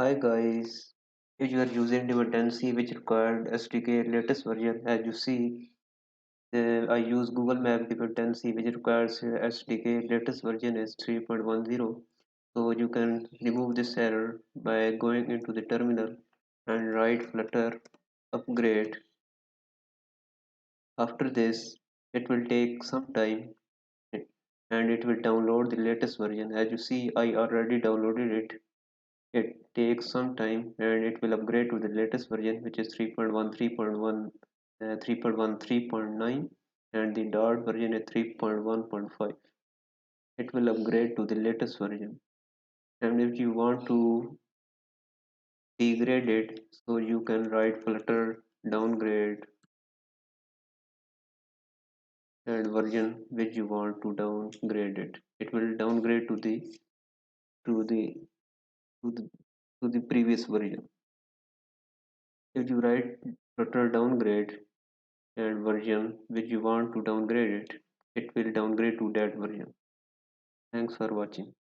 Hi guys, if you are using Dependency which required SDK latest version, as you see, I use Google Map Dependency which requires SDK latest version is 3.10. So you can remove this error by going into the terminal and write flutter upgrade. After this, it will take some time and it will download the latest version. As you see, I already downloaded it. It takes some time and it will upgrade to the latest version, which is 3.1, 3.1, 3.13.9, and the Dart version is 3.1.5. It will upgrade to the latest version. And if you want to degrade it, so you can write flutter downgrade and version which you want to downgrade it. It will downgrade to the to the to the previous version. If you write flutter downgrade and version which you want to downgrade it, it will downgrade to that version. Thanks for watching.